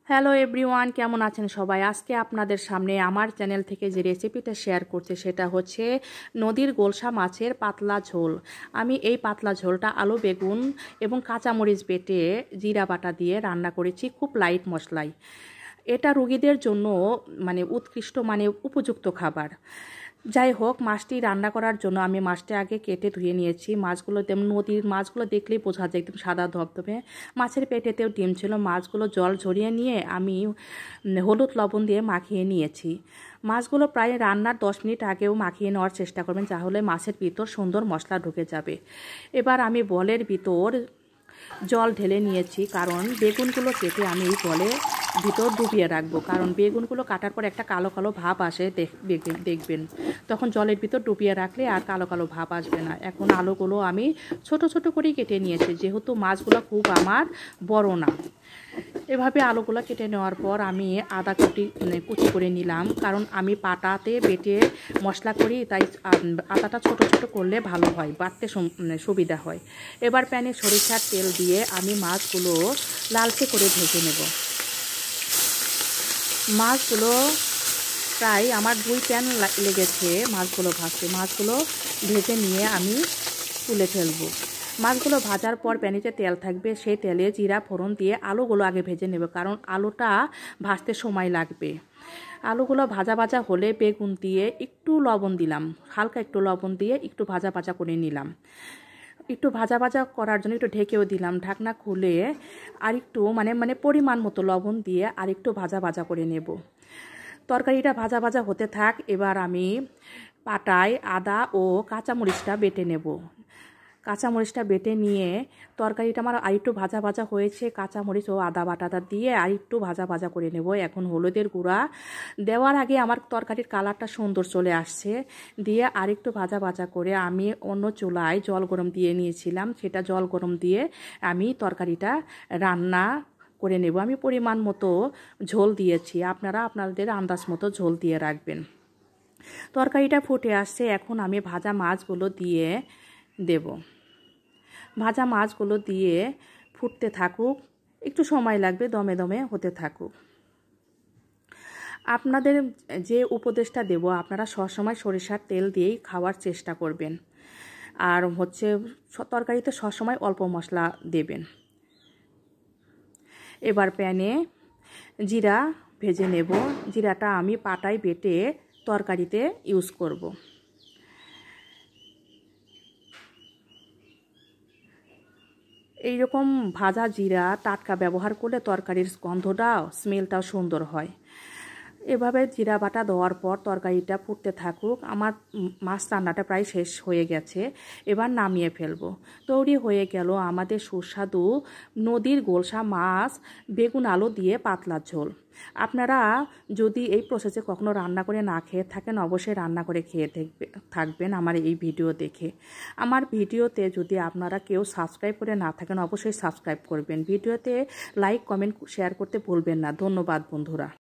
Hello everyone, কেমন আছেন সবাই? আজকে আপনাদের সামনে আমার চ্যানেল থেকে যে রেসিপিটা শেয়ার করছে সেটা হচ্ছে নদীর গোলসা মাছের পাতলা ঝোল। আমি এই পাতলা ঝোলটা আলু বেগুন এবং কাঁচামরিচ বেটে জিরা বাটা দিয়ে রান্না করেছি খুব লাইট মশলায়। এটা রোগীদের জন্য উৎকৃষ্ট উপযুক্ত খাবার। যাই হোক, মাছটি রান্না করার জন্য আমি মাছটা আগে কেটে ধুয়ে নিয়েছি। মাছগুলো তেমন নদীর মাছগুলো দেখলেই বোঝা যায় একদম সাদা ধবধবে। মাছের পেটেতেও ডিম ছিল। মাছগুলো জল ঝরিয়ে নিয়ে আমি হলুদ লবণ দিয়ে মাখিয়ে নিয়েছি। মাছগুলো প্রায় রান্নার 10 মিনিট আগেও মাখিয়ে নেওয়ার চেষ্টা করবেন, তাহলে মাছের ভিতর সুন্দর মশলা ঢুকে যাবে। এবার আমি বলের ভিতর জল ঢেলে নিয়েছি, কারণ বেগুনগুলো কেটে আমি এই বলের ভিতর ডুবিয়ে রাখবো। কারণ বেগুনগুলো কাটার পর একটা কালো কালো ভাব আসে, দেখবেন তখন জলের ভিতর ডুবিয়ে রাখলে আর কালো কালো ভাব আসবে না। এখন আলুগুলো আমি ছোট ছোট করেই কেটে নিয়েছি, যেহেতু মাছগুলো খুব আমার বড় না। এভাবে আলুগুলো কেটে নেওয়ার পর আমি আদা কুচি করে নিলাম, কারণ আমি পাটাতে বেটে মশলা করি, তাই আদাটা ছোট ছোট করলে ভালো হয়, বাটতে সুবিধা হয়। এবার প্যানে সরিষার তেল দিয়ে আমি মাছগুলো লালচে করে ভেজে নেব। মাছগুলো প্রায় আমার 2 প্যান লেগেছে মাছগুলো ভাজতে। মাছগুলো ভেজে নিয়ে আমি তুলে ফেলবো। মাছগুলো ভাজার পর প্যানে যে তেল থাকবে সেই তেলে জিরা ফোড়ন দিয়ে আলুগুলো আগে ভেজে নেব, কারণ আলুটা ভাজতে সময় লাগবে। আলুগুলো ভাজা ভাজা হলে বেগুন দিয়ে একটু লবণ দিলাম, হালকা একটু লবণ দিয়ে একটু ভাজা ভাজা করে নিলাম। একটু ভাজা ভাজা করার জন্য একটু ঢেকেও দিলাম। ঢাকনা খুলে আর একটু পরিমাণ মতো লবণ দিয়ে আর একটু ভাজা ভাজা করে নেব। তরকারিটা ভাজা ভাজা হতে থাক। এবার আমি পাটায় আদা ও কাঁচামরিচটা বেটে নেব। কাঁচামরিচটা বেটে নিয়ে তরকারিটা আমার আরেকটু ভাজা ভাজা হয়েছে, কাঁচামরিচ ও আদা বাটাটা দিয়ে আরেকটু ভাজা ভাজা করে নেব। এখন হলুদের গুঁড়া দেওয়ার আগে আমার তরকারির কালারটা সুন্দর চলে আসছে, দিয়ে আরেকটু ভাজা ভাজা করে আমি অন্য চুলায় জল গরম দিয়ে নিয়েছিলাম। সেটা জল গরম দিয়ে আমি তরকারিটা রান্না করে নেব। আমি পরিমাণ মতো ঝোল দিয়েছি, আপনারা আপনাদের আন্দাজ মতো ঝোল দিয়ে রাখবেন। তরকারিটা ফুটে আসছে, এখন আমি ভাজা মাছগুলো দিয়ে দেব। ভাজা মাছগুলো দিয়ে ফুটতে থাকুক, একটু সময় লাগবে, দমে দমে হতে থাকুক। আপনাদের যে উপদেশটা দেব, আপনারা সবসময় সরিষার তেল দিয়েই খাওয়ার চেষ্টা করবেন। আর তরকারিতে সবসময় অল্প মশলা দেবেন। এবার প্যানে জিরা ভেজে নেব। জিরাটা আমি পাটায় বেটে তরকারিতে ইউজ করব। এইরকম ভাজা জিরা টাটকা ব্যবহার করলে তরকারির গন্ধটাও স্মেলটাও সুন্দর হয়। এভাবে জিরা বাটা দেওয়ার পর তরকারিটা ফুটতে থাকুক। আমার মাছ রান্নাটা প্রায় শেষ হয়ে গেছে, এবার নামিয়ে ফেলবো। তৈরি হয়ে গেল আমাদের সুস্বাদু নদীর গোলসা মাছ বেগুন আলু দিয়ে পাতলা ঝোল। আপনারা যদি এই প্রসেসে কখনো রান্না করে না খেয়ে থাকেন, অবশ্যই রান্না করে খেয়ে থাকবেন আমার এই ভিডিও দেখে। আমার ভিডিওতে যদি আপনারা কেউ সাবস্ক্রাইব করে না থাকেন, অবশ্যই সাবস্ক্রাইব করবেন। ভিডিওতে লাইক কমেন্ট শেয়ার করতে ভুলবেন না। ধন্যবাদ বন্ধুরা।